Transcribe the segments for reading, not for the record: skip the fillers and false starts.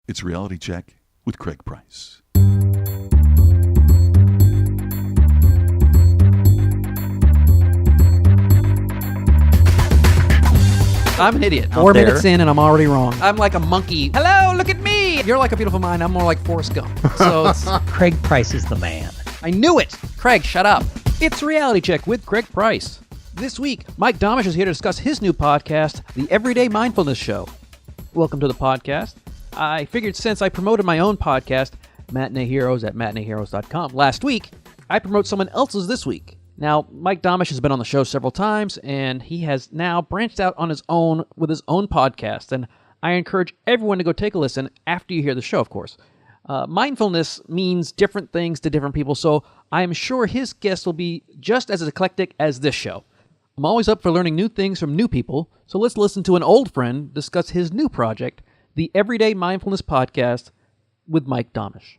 It's Reality Check with Craig Price. I'm an idiot. 4 minutes in and I'm already wrong. I'm like a monkey. Hello, look at me. You're like a beautiful mind. I'm more like Forrest Gump. So it's, Craig Price is the man. I knew it. Craig, shut up. It's Reality Check with Craig Price. This week, Mike Domitrz is here to discuss his new podcast, The Everyday Mindfulness Show. Welcome to the podcast. I figured since I promoted my own podcast, Matinee Heroes at matineeheroes.com last week, I promote someone else's this week. Now, Mike Domitrz has been on the show several times, and he has now branched out on his own with his own podcast, and I encourage everyone to go take a listen after you hear the show, of course. Mindfulness means different things to different people, so I am sure his guests will be just as eclectic as this show. I'm always up for learning new things from new people, so let's listen to an old friend discuss his new project, the Everyday Mindfulness Podcast with Mike Domitrz.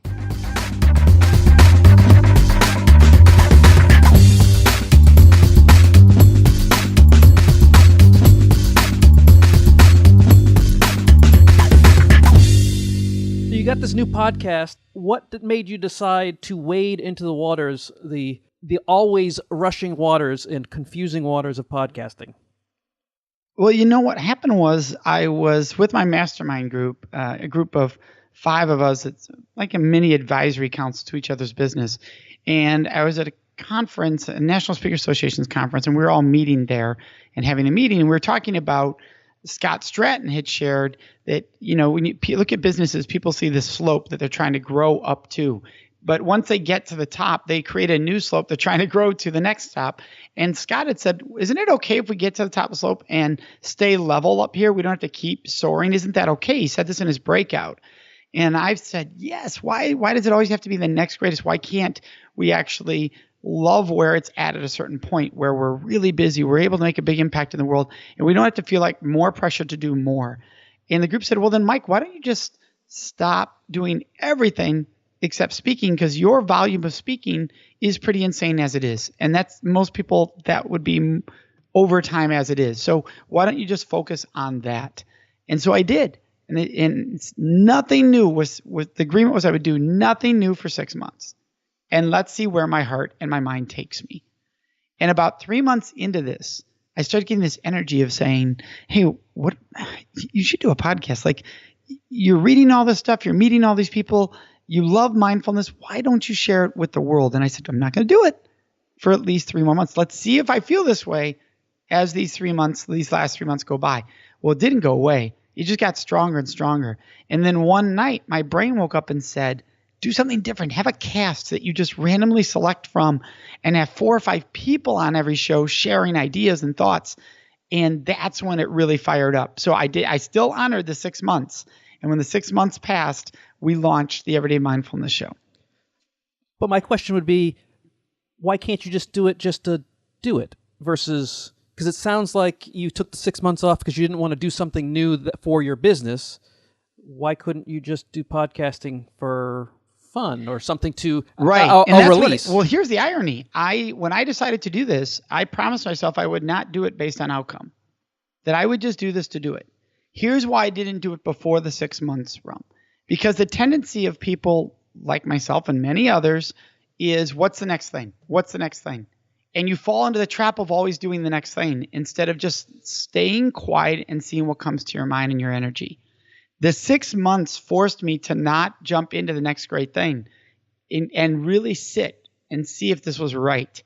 You got this new podcast. What made you decide to wade into the waters, the always rushing waters and confusing waters of podcasting? Well, you know what happened was I was with my mastermind group, a group of 5 of us. It's like a mini advisory council to each other's business. And I was at a conference, a National Speaker Association's conference, and we were all meeting there and having a meeting. And we were talking about Scott Stratton had shared that, you know, when you look at businesses, people see this slope that they're trying to grow up to. But once they get to the top, they create a new slope they're trying to grow to the next top. And Scott had said, isn't it okay if we get to the top of the slope and stay level up here? We don't have to keep soaring. Isn't that okay? He said this in his breakout. And I've said, yes, why does it always have to be the next greatest? Why can't we actually love where it's at a certain point where we're really busy, we're able to make a big impact in the world, and we don't have to feel like more pressure to do more? And the group said, well, then, Mike, why don't you just stop doing everything except speaking, because your volume of speaking is pretty insane as it is. And that's most people, that would be overtime as it is. So why don't you just focus on that? And so I did. And it's nothing new. The agreement was I would do nothing new for 6 months. And let's see where my heart and my mind takes me. And about 3 months into this, I started getting this energy of saying, hey, you should do a podcast. Like, you're reading all this stuff, you're meeting all these people, you love mindfulness. Why don't you share it with the world? And I said, I'm not going to do it for at least 3 more months. Let's see if I feel this way as these last 3 months go by. Well, it didn't go away. It just got stronger and stronger. And then one night, my brain woke up and said, do something different. Have a cast that you just randomly select from and have 4 or 5 people on every show sharing ideas and thoughts. And that's when it really fired up. So I still honored the 6 months. And when the 6 months passed, we launched the Everyday Mindfulness Show. But my question would be, why can't you just do it just to do it versus, because it sounds like you took the 6 months off because you didn't want to do something new for your business. Why couldn't you just do podcasting for fun or something to release? Well, here's the irony. When I decided to do this, I promised myself I would not do it based on outcome, that I would just do this to do it. Here's why I didn't do it before the 6 months run. Because the tendency of people like myself and many others is, what's the next thing? What's the next thing? And you fall into the trap of always doing the next thing instead of just staying quiet and seeing what comes to your mind and your energy. The 6 months forced me to not jump into the next great thing and really sit and see if this was right.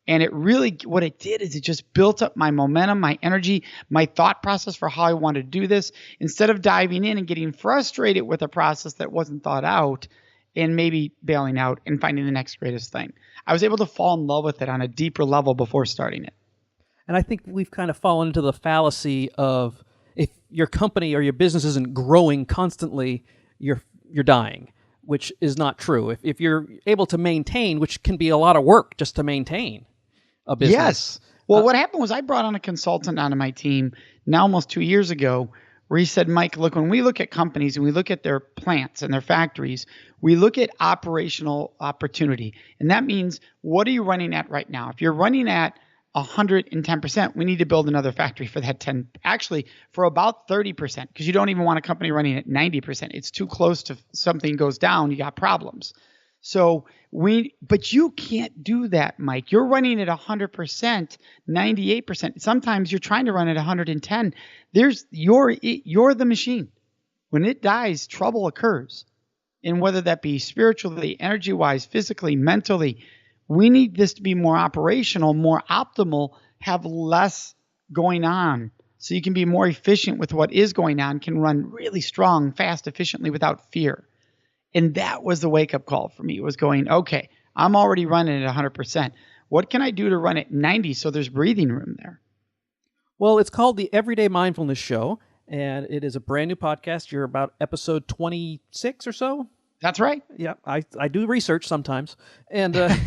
And what it did is it just built up my momentum, my energy, my thought process for how I wanted to do this. Instead of diving in and getting frustrated with a process that wasn't thought out and maybe bailing out and finding the next greatest thing, I was able to fall in love with it on a deeper level before starting it. And I think we've kind of fallen into the fallacy of, if your company or your business isn't growing constantly, you're dying, which is not true. If you're able to maintain, which can be a lot of work just to maintain a business. Yes. Well, what happened was I brought on a consultant onto my team now almost 2 years ago, where he said, Mike, look, when we look at companies and we look at their plants and their factories, we look at operational opportunity. And that means, what are you running at right now? If you're running at 110%, we need to build another factory for that 10, actually for about 30%, because you don't even want a company running at 90%. It's too close to something goes down, you got problems. But you can't do that, Mike. You're running at 100%, 98%. Sometimes you're trying to run at 110. You're the machine. When it dies, trouble occurs. And whether that be spiritually, energy-wise, physically, mentally, we need this to be more operational, more optimal, have less going on. So you can be more efficient with what is going on, can run really strong, fast, efficiently without fear. And that was the wake-up call for me. It was going, okay, I'm already running at 100%. What can I do to run at 90 so there's breathing room there? Well, it's called the Everyday Mindfulness Show, and it is a brand new podcast. You're about episode 26 or so? That's right. Yeah, I do research sometimes, and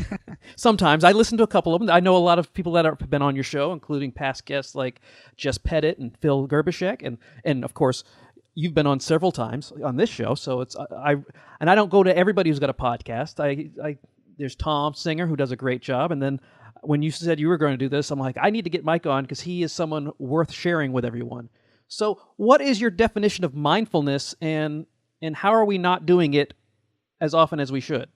sometimes I listen to a couple of them. I know a lot of people that have been on your show, including past guests like Jess Pettit and Phil Gerbishek, and of course, you've been on several times on this show. So I don't go to everybody who's got a podcast. There's Tom Singer, who does a great job, and then when you said you were going to do this, I'm like, I need to get Mike on because he is someone worth sharing with everyone. So, what is your definition of mindfulness, and how are we not doing it as often as we should?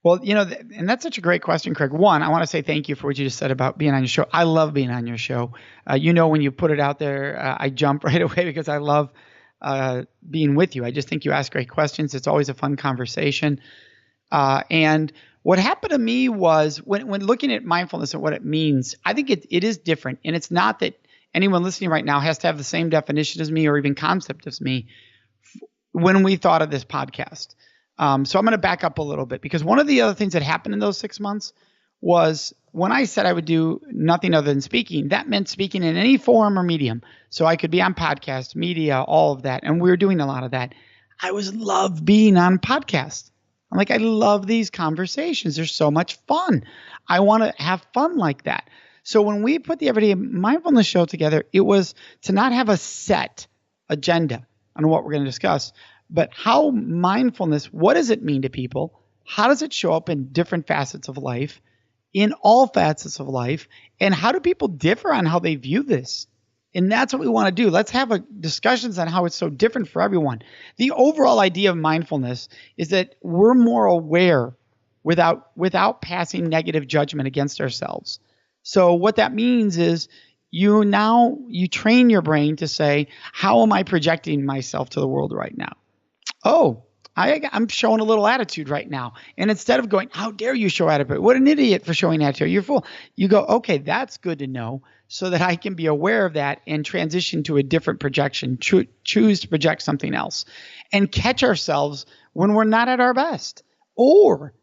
Well, and that's such a great question, Craig. One, I want to say thank you for what you just said about being on your show. I love being on your show. When you put it out there, I jump right away because I love being with you. I just think you ask great questions. It's always a fun conversation. And what happened to me was when looking at mindfulness and what it means, I think it is different. And it's not that anyone listening right now has to have the same definition as me or even concept as me when we thought of this podcast. So I'm going to back up a little bit, because one of the other things that happened in those 6 months was when I said I would do nothing other than speaking, that meant speaking in any form or medium. So I could be on podcast, media, all of that. And we were doing a lot of that. I love being on podcasts. I'm like, I love these conversations. They're so much fun. I want to have fun like that. So when we put the Everyday Mindfulness Show together, it was to not have a set agenda on what we're going to discuss, but how mindfulness, what does it mean to people? How does it show up in different facets of life, in all facets of life? And how do people differ on how they view this? And that's what we want to do. Let's have discussions on how it's so different for everyone. The overall idea of mindfulness is that we're more aware without passing negative judgment against ourselves. So what that means is you train your brain to say, how am I projecting myself to the world right now? Oh, I'm showing a little attitude right now. And instead of going, how dare you show attitude? What an idiot for showing attitude. You're a fool. You go, okay, that's good to know, so that I can be aware of that and transition to a different projection, choose to project something else, and catch ourselves when we're not at our best. Or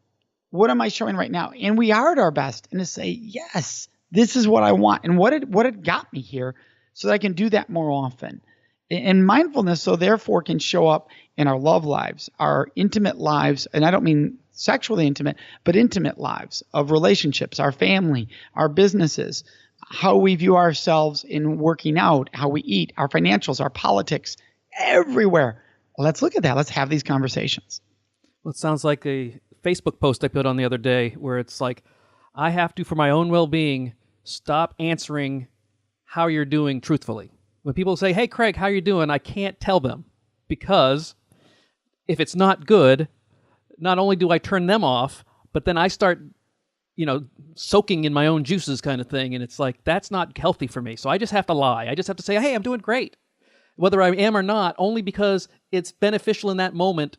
what am I showing right now? And we are at our best. And to say, yes, this is what I want. And what it got me here, so that I can do that more often. And mindfulness, so therefore, can show up in our love lives, our intimate lives, and I don't mean sexually intimate, but intimate lives of relationships, our family, our businesses, how we view ourselves in working out, how we eat, our financials, our politics, everywhere. Let's look at that. Let's have these conversations. Well, it sounds like a Facebook post I put on the other day where it's like, I have to, for my own well-being, stop answering how you're doing truthfully. When people say, hey, Craig, how you doing? I can't tell them, because if it's not good, not only do I turn them off, but then I start, soaking in my own juices kind of thing. And it's like, that's not healthy for me. So I just have to lie. I just have to say, hey, I'm doing great, whether I am or not, only because it's beneficial in that moment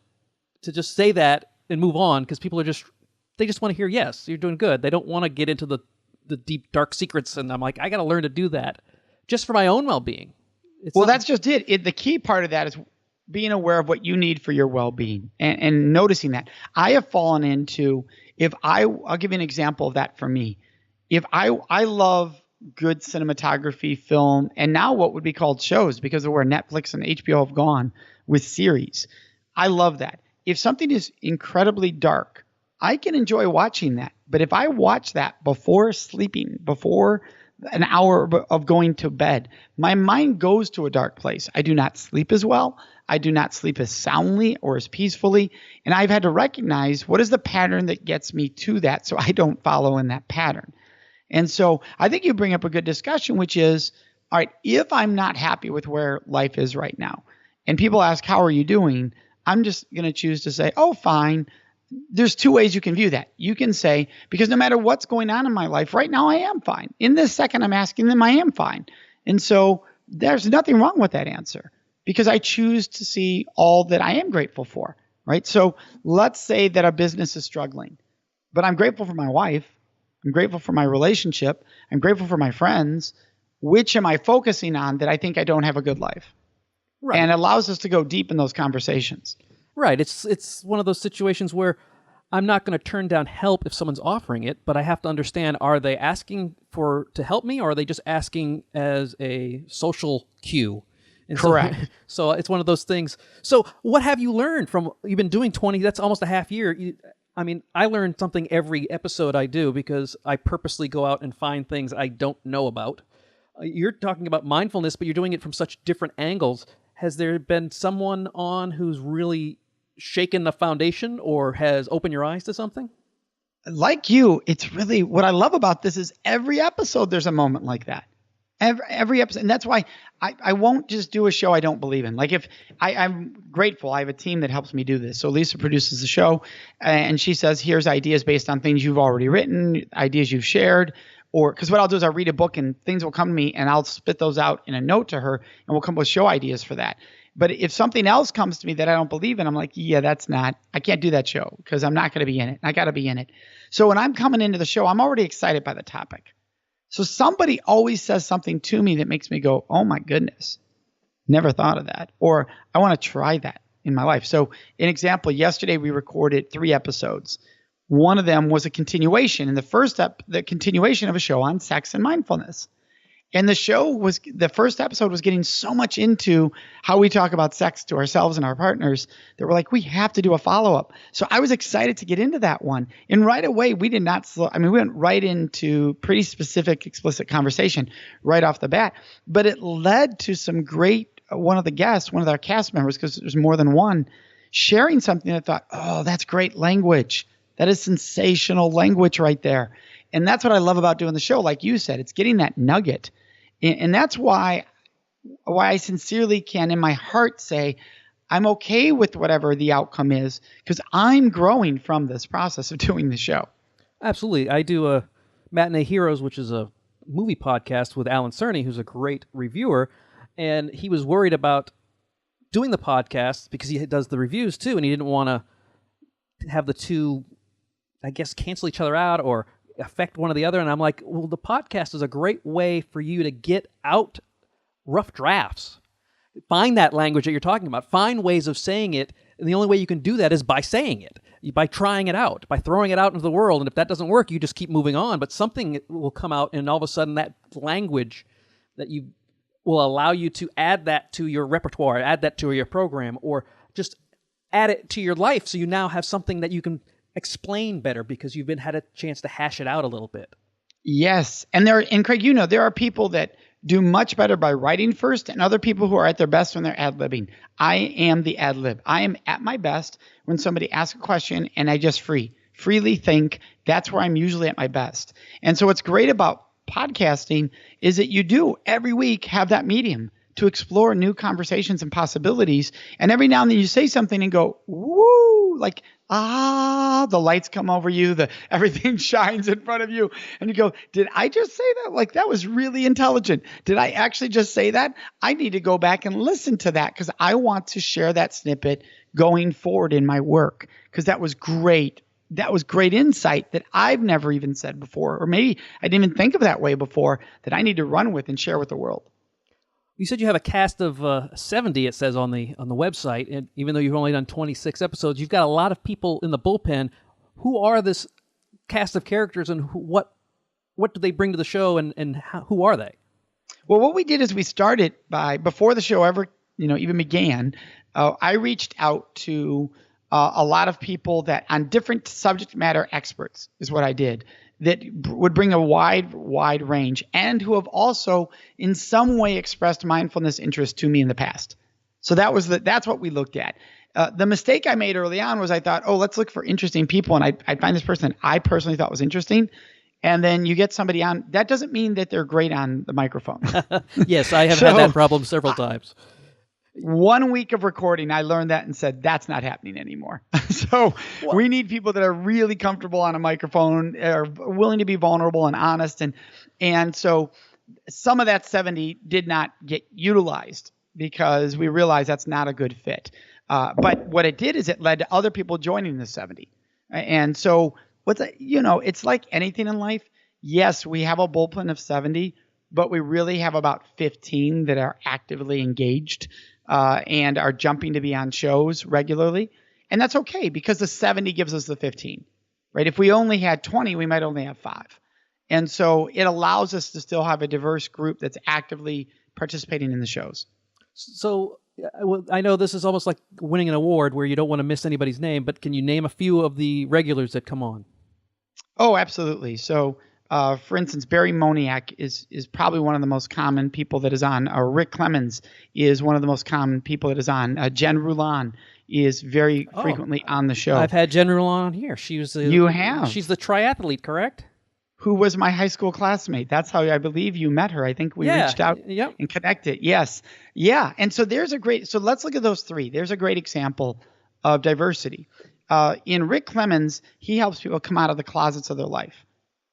to just say that and move on, because people they just want to hear, yes, you're doing good. They don't want to get into the deep, dark secrets. And I'm like, I got to learn to do that just for my own well-being. That's just it. The key part of that is being aware of what you need for your well-being and noticing that. I have fallen into, I'll give you an example of that for me. If I love good cinematography, film, and now what would be called shows, because of where Netflix and HBO have gone with series. I love that. If something is incredibly dark, I can enjoy watching that. But if I watch that before sleeping, before an hour of going to bed, my mind goes to a dark place. I do not sleep as well. I do not sleep as soundly or as peacefully. And I've had to recognize what is the pattern that gets me to that, so I don't follow in that pattern. And so I think you bring up a good discussion, which is, all right, if I'm not happy with where life is right now, and people ask, how are you doing? I'm just going to choose to say, oh, fine. There's two ways you can view that. You can say, because no matter what's going on in my life, right now I am fine. In this second, I'm asking them, I am fine. And so there's nothing wrong with that answer because I choose to see all that I am grateful for, right? So let's say that a business is struggling, but I'm grateful for my wife. I'm grateful for my relationship. I'm grateful for my friends. Which am I focusing on that I think I don't have a good life? Right. And it allows us to go deep in those conversations. Right. It's one of those situations where I'm not going to turn down help if someone's offering it, but I have to understand, are they asking to help me, or are they just asking as a social cue? And Correct. So it's one of those things. So what have you learned from, you've been doing 20, that's almost a half year. I learn something every episode I do because I purposely go out and find things I don't know about. You're talking about mindfulness, but you're doing it from such different angles. Has there been someone on who's really shaken the foundation or has opened your eyes to something? Like you, it's really what I love about this is every episode there's a moment like that. Every episode. And that's why I won't just do a show I don't believe in. Like if I'm grateful, I have a team that helps me do this. So Lisa produces the show and she says, here's ideas based on things you've already written, ideas you've shared. Or because what I'll do is I'll read a book and things will come to me and I'll spit those out in a note to her and we'll come up with show ideas for that. But if something else comes to me that I don't believe in, I'm like, yeah, I can't do that show because I'm not going to be in it. I got to be in it. So when I'm coming into the show, I'm already excited by the topic. So somebody always says something to me that makes me go, oh my goodness, never thought of that. Or I want to try that in my life. So an example, yesterday we recorded 3 episodes. One of them was a continuation, and the continuation of a show on sex and mindfulness. And the first episode was getting so much into how we talk about sex to ourselves and our partners that we're like, we have to do a follow-up. So I was excited to get into that one. And right away, we went right into pretty specific, explicit conversation right off the bat. But it led to some great, one of our cast members, because there's more than one, sharing something that I thought, oh, that's great language. That is sensational language right there. And that's what I love about doing the show. Like you said, it's getting that nugget. And that's why I sincerely can in my heart say, I'm okay with whatever the outcome is because I'm growing from this process of doing the show. Absolutely. I do a Matinee Heroes, which is a movie podcast with Alan Cerny, who's a great reviewer. And he was worried about doing the podcast because he does the reviews too. And he didn't want to have the two, I guess, cancel each other out or affect one or the other. And I'm like, well, the podcast is a great way for you to get out rough drafts. Find that language that you're talking about. Find ways of saying it. And the only way you can do that is by saying it, by trying it out, by throwing it out into the world. And if that doesn't work, you just keep moving on. But something will come out, and all of a sudden that language that you will allow you to add that to your repertoire, add that to your program, or just add it to your life. So you now have something that you can explain better because you've had a chance to hash it out a little bit. Yes. And Craig, there are people that do much better by writing first and other people who are at their best when they're ad-libbing. I am the ad-lib. I am at my best when somebody asks a question and I just freely think. That's where I'm usually at my best. And so what's great about podcasting is that you do every week have that medium to explore new conversations and possibilities. And every now and then you say something and go, woo, like, the lights come over you, everything shines in front of you. And you go, did I just say that? Like, that was really intelligent. Did I actually just say that? I need to go back and listen to that because I want to share that snippet going forward in my work because that was great. That was great insight that I've never even said before, or maybe I didn't even think of that way before, that I need to run with and share with the world. You said you have a cast of 70, it says on the website, and even though you've only done 26 episodes, you've got a lot of people in the bullpen. Who are this cast of characters, and what do they bring to the show, and who are they? Well, what we did is we started before the show ever even began, I reached out to a lot of people that on different subject matter experts is what I did, that would bring a wide range and who have also in some way expressed mindfulness interest to me in the past. So that's what we looked at. The mistake I made early on was I thought, let's look for interesting people. And I'd find this person I personally thought was interesting. And then you get somebody on. That doesn't mean that they're great on the microphone. Yes, I have had that problem several times. 1 week of recording, I learned that and said, that's not happening anymore. So we need people that are really comfortable on a microphone, are willing to be vulnerable and honest. And so some of that 70 did not get utilized because we realized that's not a good fit. But what it did is it led to other people joining the 70. And so it's like anything in life. Yes, we have a bullpen of 70, but we really have about 15 that are actively engaged and are jumping to be on shows regularly. And that's okay because the 70 gives us the 15, right? If we only had 20, we might only have 5. And so it allows us to still have a diverse group that's actively participating in the shows. So I know this is almost like winning an award where you don't want to miss anybody's name, but can you name a few of the regulars that come on? Oh, absolutely. So, for instance, Barry Moniak is probably one of the most common people that is on. Rick Clemens is one of the most common people that is on. Jen Rulon is very frequently on the show. I've had Jen Rulon on here. You have? She's the triathlete, correct? Who was my high school classmate. That's how I believe you met her. I think we reached out and connected. Yes. Yeah. And so so let's look at those 3. There's a great example of diversity. In Rick Clemens, he helps people come out of the closets of their life.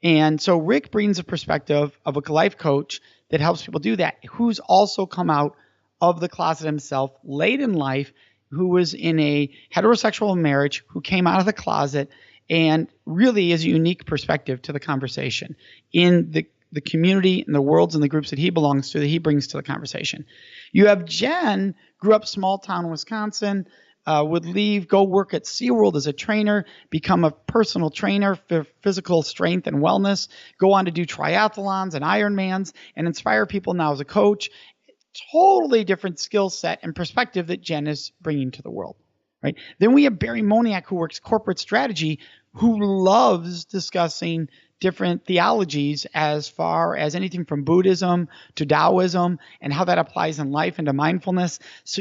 And so Rick brings a perspective of a life coach that helps people do that, who's also come out of the closet himself late in life, who was in a heterosexual marriage, who came out of the closet, and really is a unique perspective to the conversation in the community and the worlds and the groups that he belongs to, that he brings to the conversation. You have Jen, grew up small town Wisconsin, would leave, go work at SeaWorld as a trainer, become a personal trainer for physical strength and wellness, go on to do triathlons and Ironmans, and inspire people now as a coach. Totally different skill set and perspective that Jen is bringing to the world. Right? Then we have Barry Moniak, who works corporate strategy, who loves discussing different theologies as far as anything from Buddhism to Taoism and how that applies in life and to mindfulness. So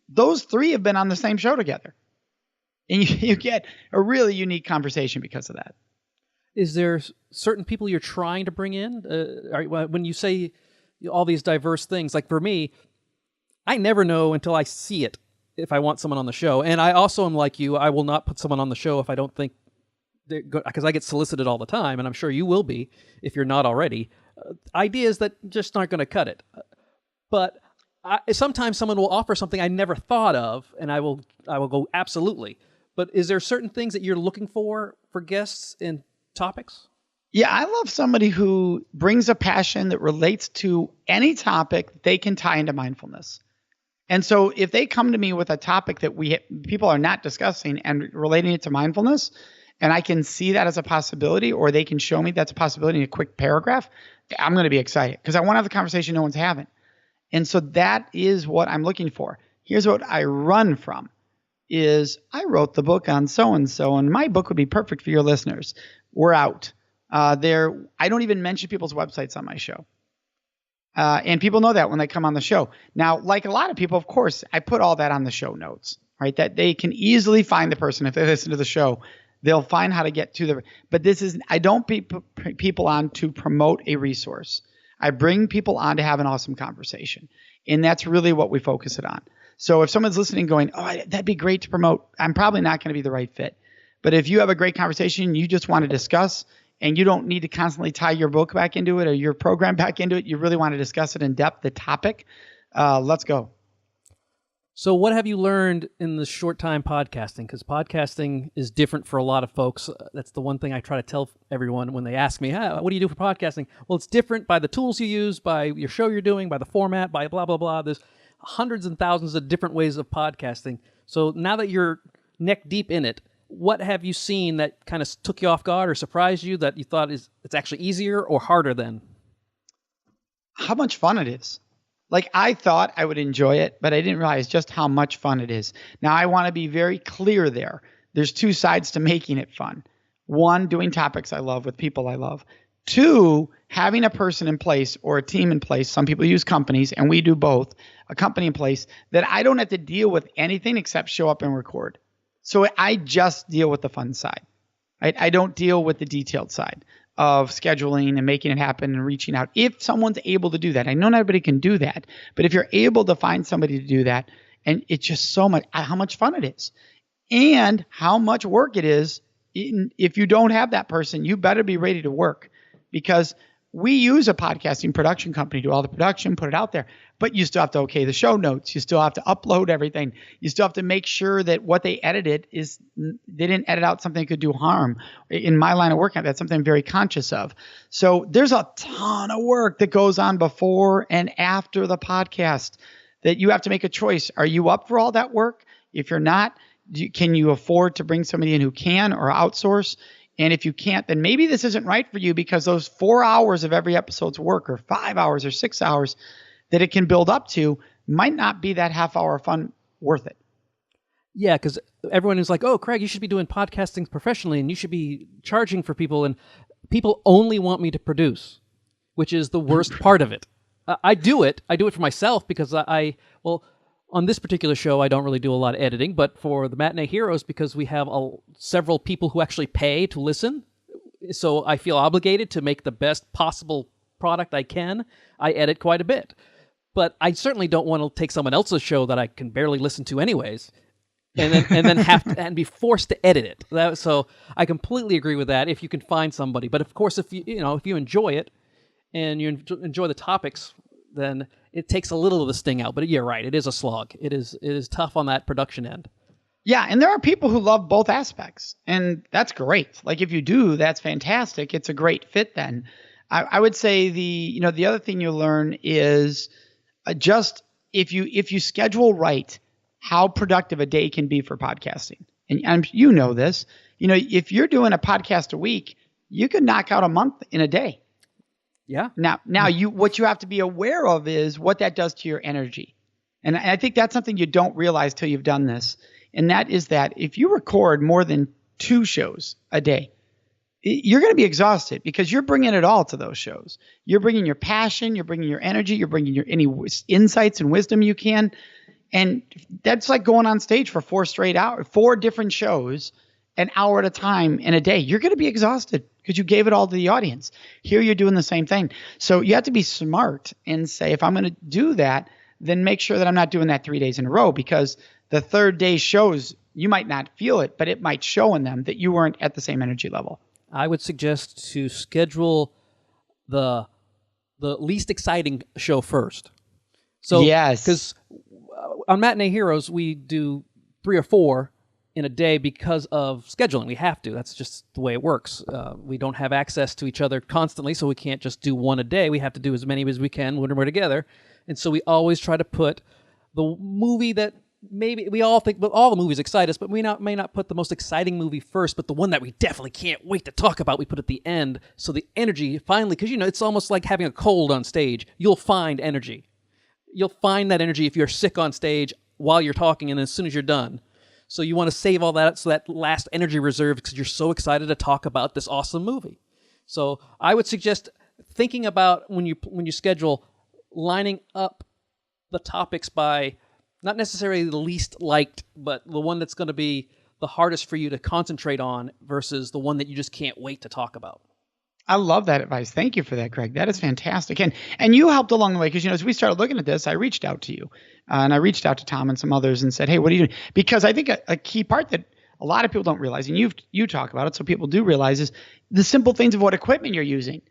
those 3 have been on the same show together. And you get a really unique conversation because of that. Is there certain people you're trying to bring in? When you say all these diverse things, like for me, I never know until I see it if I want someone on the show. And I also am like you. I will not put someone on the show if I don't think they're good, because I get solicited all the time, and I'm sure you will be if you're not already. Ideas that just aren't going to cut it. But sometimes someone will offer something I never thought of, and I will go absolutely. But is there certain things that you're looking for guests and topics? Yeah, I love somebody who brings a passion that relates to any topic they can tie into mindfulness. And so if they come to me with a topic that people are not discussing and relating it to mindfulness, and I can see that as a possibility, or they can show me that's a possibility in a quick paragraph, I'm going to be excited because I want to have the conversation no one's having. And so that is what I'm looking for. Here's what I run from is I wrote the book on so-and-so, and my book would be perfect for your listeners. We're out. I don't even mention people's websites on my show. And people know that when they come on the show. Now, like a lot of people, of course, I put all that on the show notes, right? That they can easily find the person if they listen to the show. They'll find how to get to the. But I don't put people on to promote a resource. I bring people on to have an awesome conversation, and that's really what we focus it on. So if someone's listening, going, "Oh, that'd be great to promote," I'm probably not going to be the right fit. But if you have a great conversation, you just want to discuss. And you don't need to constantly tie your book back into it or your program back into it. You really want to discuss it in depth, the topic. Let's go. So what have you learned in the short time podcasting? Because podcasting is different for a lot of folks. That's the one thing I try to tell everyone when they ask me, what do you do for podcasting? Well, it's different by the tools you use, by your show you're doing, by the format, by blah, blah, blah. There's hundreds and thousands of different ways of podcasting. So now that you're neck deep in it, what have you seen that kind of took you off guard or surprised you that you thought it's actually easier or harder than? How much fun it is. Like I thought I would enjoy it, but I didn't realize just how much fun it is. Now I want to be very clear there. There's 2 sides to making it fun. 1, doing topics I love with people I love. 2, having a person in place or a team in place. Some people use companies, and we do both. A company in place that I don't have to deal with anything except show up and record. So I just deal with the fun side. Right? I don't deal with the detailed side. of scheduling and making it happen and reaching out. If someone's able to do that, I know not everybody can do that, but if you're able to find somebody to do that, and it's just so much, how much fun it is and how much work it is. If you don't have that person, you better be ready to work, because we use a podcasting production company to do all the production, put it out there, but you still have to okay the show notes. You still have to upload everything. You still have to make sure that what they edited they didn't edit out something that could do harm. In my line of work, that's something I'm very conscious of. So there's a ton of work that goes on before and after the podcast that you have to make a choice. Are you up for all that work? If you're not, can you afford to bring somebody in who can, or outsource? And if you can't, then maybe this isn't right for you, because those 4 hours of every episode's work, or 5 hours or 6 hours that it can build up to, might not be that half hour fun worth it. Yeah, because everyone is like, oh, Craig, you should be doing podcasting professionally and you should be charging for people. And people only want me to produce, which is the worst part of it. I do it for myself because on this particular show, I don't really do a lot of editing, but for the Matinee Heroes, because we have several people who actually pay to listen, so I feel obligated to make the best possible product I can, I edit quite a bit. But I certainly don't want to take someone else's show that I can barely listen to anyways, and then have to and be forced to edit it. So I completely agree with that if you can find somebody. But of course, if you enjoy it and you enjoy the topics, then it takes a little of the sting out. But you're right, it is a slog. It is tough on that production end. Yeah, and there are people who love both aspects, and that's great. Like if you do, that's fantastic. It's a great fit then. I would say the other thing you learn is just if you schedule right, how productive a day can be for podcasting. And you know this. If you're doing a podcast a week, you could knock out a month in a day. Yeah. Now what you have to be aware of is what that does to your energy. And I think that's something you don't realize till you've done this. And that is that if you record more than 2 shows a day, you're going to be exhausted because you're bringing it all to those shows. You're bringing your passion, you're bringing your energy, you're bringing any insights and wisdom you can. And that's like going on stage for 4 straight hours, 4 different shows, an hour at a time in a day. You're going to be exhausted because you gave it all to the audience. Here you're doing the same thing. So you have to be smart and say, if I'm going to do that, then make sure that I'm not doing that 3 days in a row, because the third day shows, you might not feel it, but it might show in them that you weren't at the same energy level. I would suggest to schedule the least exciting show first. So, yes. Because on Matinee Heroes, we do 3 or 4 in a day because of scheduling. We have to. That's just the way it works. We don't have access to each other constantly, so we can't just do 1 a day. We have to do as many as we can when we're together. And so we always try to put the movie that maybe we all think, but all the movies excite us, but we may not put the most exciting movie first, but the one that we definitely can't wait to talk about, we put at the end. So the energy finally, because it's almost like having a cold on stage. You'll find energy. You'll find that energy if you're sick on stage while you're talking, and as soon as you're done. So you want to save all that, so that last energy reserve, because you're so excited to talk about this awesome movie. So I would suggest thinking about when you schedule, lining up the topics by not necessarily the least liked, but the one that's going to be the hardest for you to concentrate on versus the one that you just can't wait to talk about. I love that advice. Thank you for that, Craig. That is fantastic. And you helped along the way, because, as we started looking at this, I reached out to you and I reached out to Tom and some others and said, hey, what are you doing? Because I think a key part that a lot of people don't realize, and you talk about it, so people do realize, is the simple things of what equipment you're using.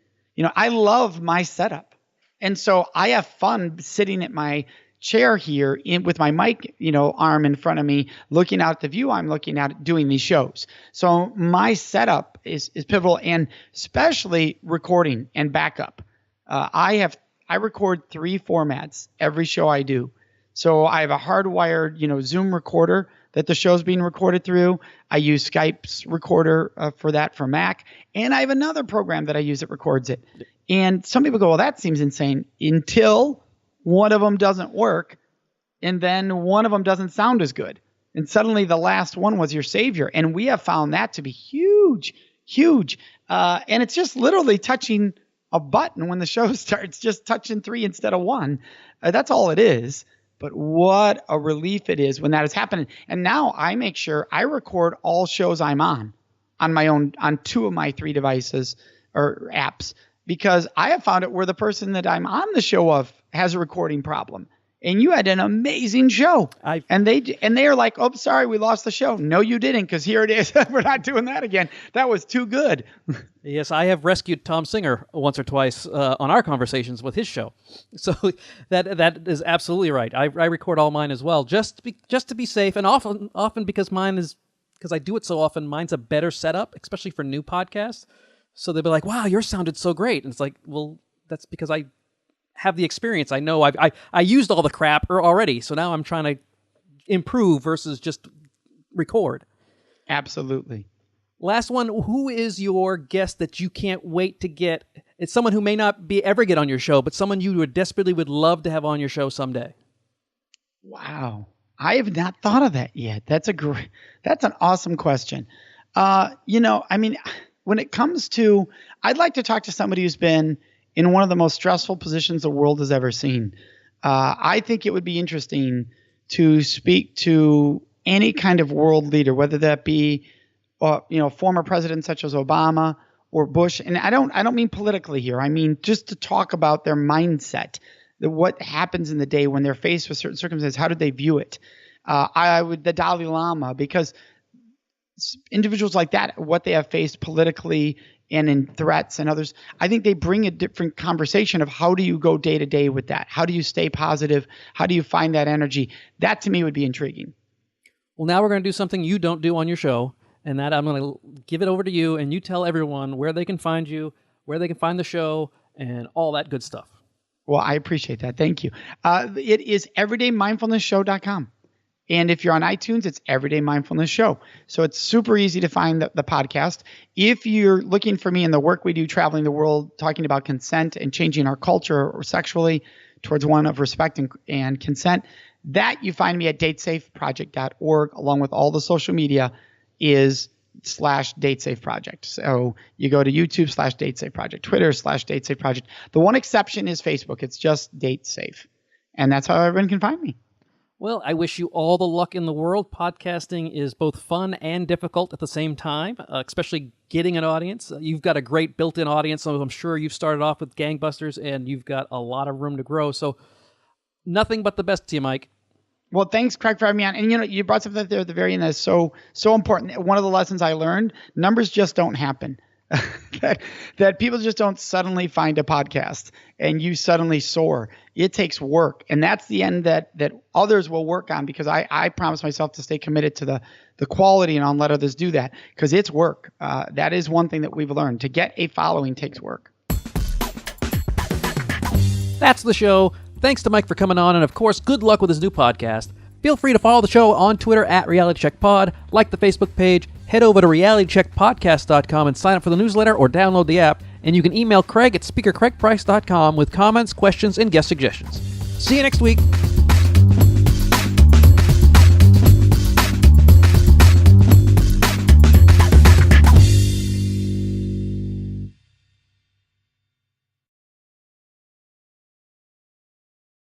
I love my setup. And so I have fun sitting at my chair here with my mic, arm in front of me, looking out the view I'm looking at, doing these shows. So my setup is pivotal, and especially recording and backup. I record 3 formats every show I do. So I have a hardwired, Zoom recorder that the show's being recorded through. I use Skype's recorder for that for Mac, and I have another program that I use that records it. And some people go, well, that seems insane, until one of them doesn't work, and then one of them doesn't sound as good. And suddenly the last one was your savior. And we have found that to be huge, huge. And it's just literally touching a button when the show starts, just touching 3 instead of 1. That's all it is. But what a relief it is when that is happening. And now I make sure I record all shows I'm on my own, on 2 of my 3 devices. or apps, because I have found it where the person that I'm on the show of has a recording problem. And you had an amazing show. And they are like, oh, sorry, we lost the show. No, you didn't, because here it is. We're not doing that again. That was too good. Yes, I have rescued Tom Singer once or twice on our conversations with his show. So that is absolutely right. I record all mine as well, just to be safe, and often because I do it so often, mine's a better setup, especially for new podcasts. So they'll be like, wow, yours sounded so great. And it's like, well, that's because I have the experience. I know I used all the crap already, so now I'm trying to improve versus just record. Absolutely. Last one, who is your guest that you can't wait to get? It's someone who may not ever get on your show, but someone you desperately would love to have on your show someday. Wow. I have not thought of that yet. That's an awesome question. When it comes to, I'd like to talk to somebody who's been in one of the most stressful positions the world has ever seen. I think it would be interesting to speak to any kind of world leader, whether that be, former presidents such as Obama or Bush. And I don't mean politically here. I mean just to talk about their mindset, what happens in the day when they're faced with certain circumstances. How did they view it? The Dalai Lama, because individuals like that, what they have faced politically and in threats and others, I think they bring a different conversation of how do you go day to day with that? How do you stay positive? How do you find that energy? That to me would be intriguing. Well, now we're going to do something you don't do on your show, and that I'm going to give it over to you, and you tell everyone where they can find you, where they can find the show, and all that good stuff. Well, I appreciate that. Thank you. It is everydaymindfulnessshow.com. And if you're on iTunes, it's Everyday Mindfulness Show. So it's super easy to find the podcast. If you're looking for me in the work we do, traveling the world, talking about consent and changing our culture or sexually towards one of respect and consent, that you find me at datesafeproject.org, along with all the social media is /datesafeproject. So you go to YouTube /datesafeproject, Twitter /datesafeproject. The one exception is Facebook. It's just DateSafe. And that's how everyone can find me. Well, I wish you all the luck in the world. Podcasting is both fun and difficult at the same time, especially getting an audience. You've got a great built-in audience, so I'm sure you've started off with gangbusters, and you've got a lot of room to grow. So nothing but the best to you, Mike. Well, thanks, Craig, for having me on. And, you brought something there at the very end that's so important. One of the lessons I learned, numbers just don't happen. that people just don't suddenly find a podcast and you suddenly soar. It takes work. And that's the end that others will work on, because I promise myself to stay committed to the quality, and I'll let others do that, because it's work. That is one thing that we've learned. To get a following takes work. That's the show. Thanks to Mike for coming on. And of course, good luck with his new podcast. Feel free to follow the show on Twitter at RealityCheckPod, like the Facebook page, head over to realitycheckpodcast.com and sign up for the newsletter or download the app. And you can email Craig at speakercraigprice.com with comments, questions, and guest suggestions. See you next week.